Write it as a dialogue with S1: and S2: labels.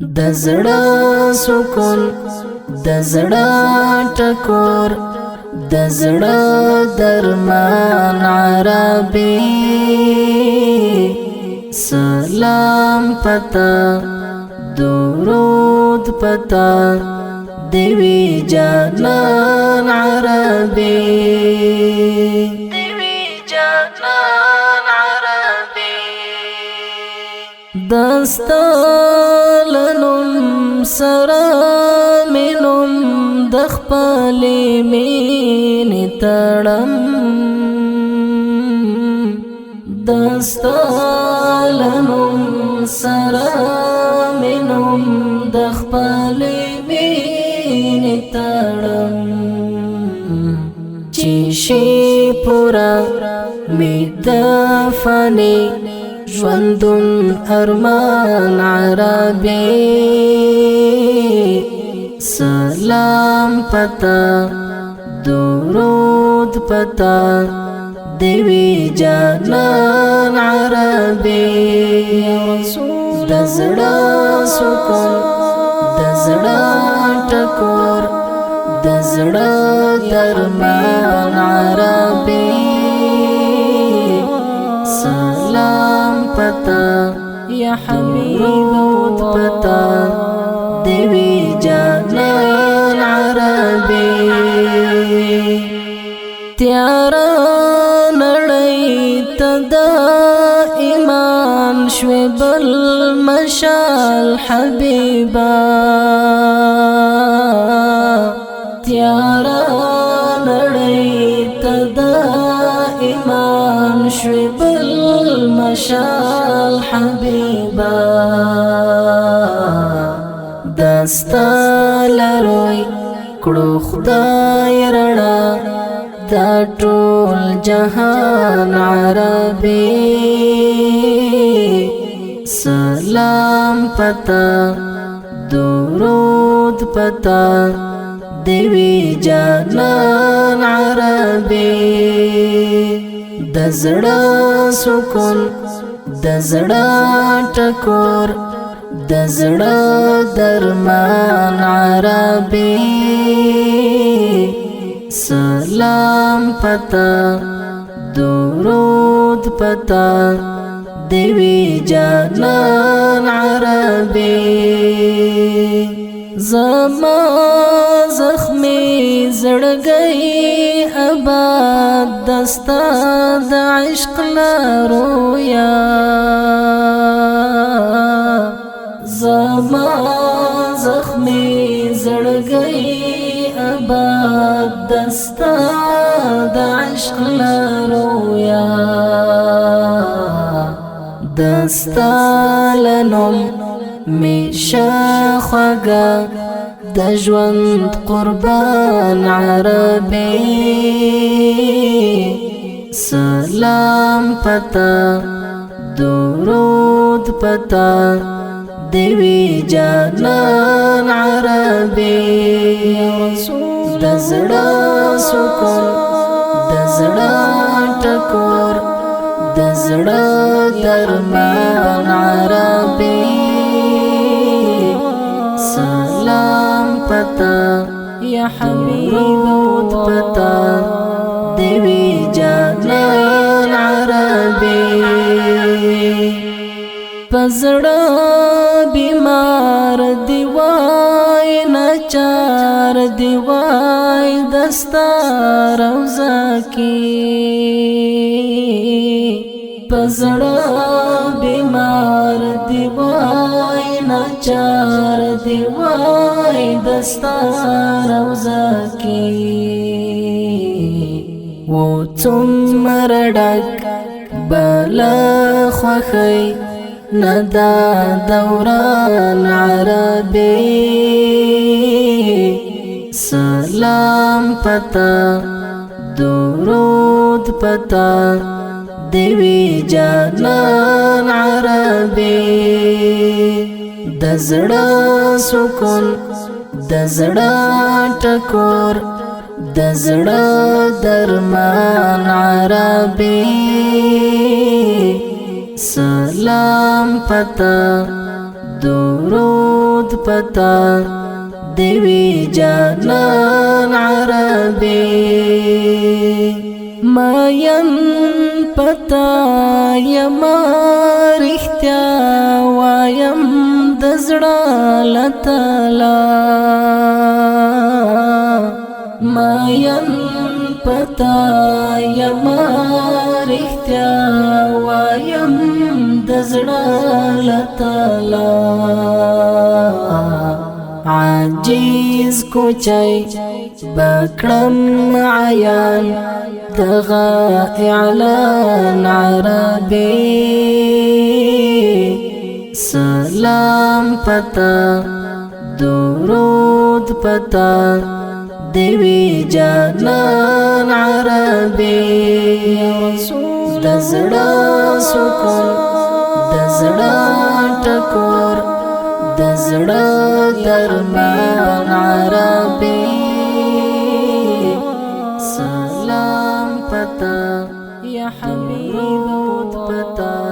S1: د زړه سکون د زړه ټکور د زړه درمان عربي سلام پتا درود پتا دیوی جانان عربي دیوی جانان عربي دستالنم سرامنم دخپلی مین تڑم دستالنم سرامنم دخپلی مین تڑم چیشی پورا میدفانی ژوندون ارمان عربي سلام پتا درود پتا دیوی جانان عربي د زړه سکون د زړه ټکور د زړه درمان عربي سلام پتا یا حبیب پتا دیوی جانان عربي تیارا نړۍ تدا ایمان شوی بل مشال حبیبا تیارا نړۍ تدا ایمان شوی بل مشال حبیبا دستا لروي کړو خدای رڼا دا ټول جهان عربي سلام پتا درود پتا دیوی جانان عربي د زړه سکون د زړه ټکور د زړه درمان عربي سلام پتا درود پتا دیوی جانان عربي زما زخمی زړګي آباد دستا د عشق لرویا زما زخمی زړګي آباد دستا د عشق لرویا دستا لنم میشه خوږه د ژوند قربان عربي سلام پتا درود پتا دیوی جانان عربي د زړه سکون د زړه ټکور د زړه درمان عربي سلام پتا یا حبیب پتا دیوی جانان عربي پزړه بیمار دیوای نچار دیوای دستا روزا کی پزړه بیمار دیوای نچار دیوای دستا روزا کی و څومره ډک بلا خوخی ندا دوران عربي سلام پتا درود پتا دیوی جانان عربي د زړه سکون د زړه ټکور د زړه درمان عربي سلام پتا درود پتا دیوی جانان عربی ماین پتا یما رښتیا وایم د زړه لتلا ماین پتا یما رښتیا وایم د زړه لتلا عاجز کوچای بکړم عیان دغه اعلان عربی سلام پتا درود پتا دیوی جانان عربی د زړه سکون د زړه ټکور د زړه درمان عربی سلام پتا یا حبیب پتا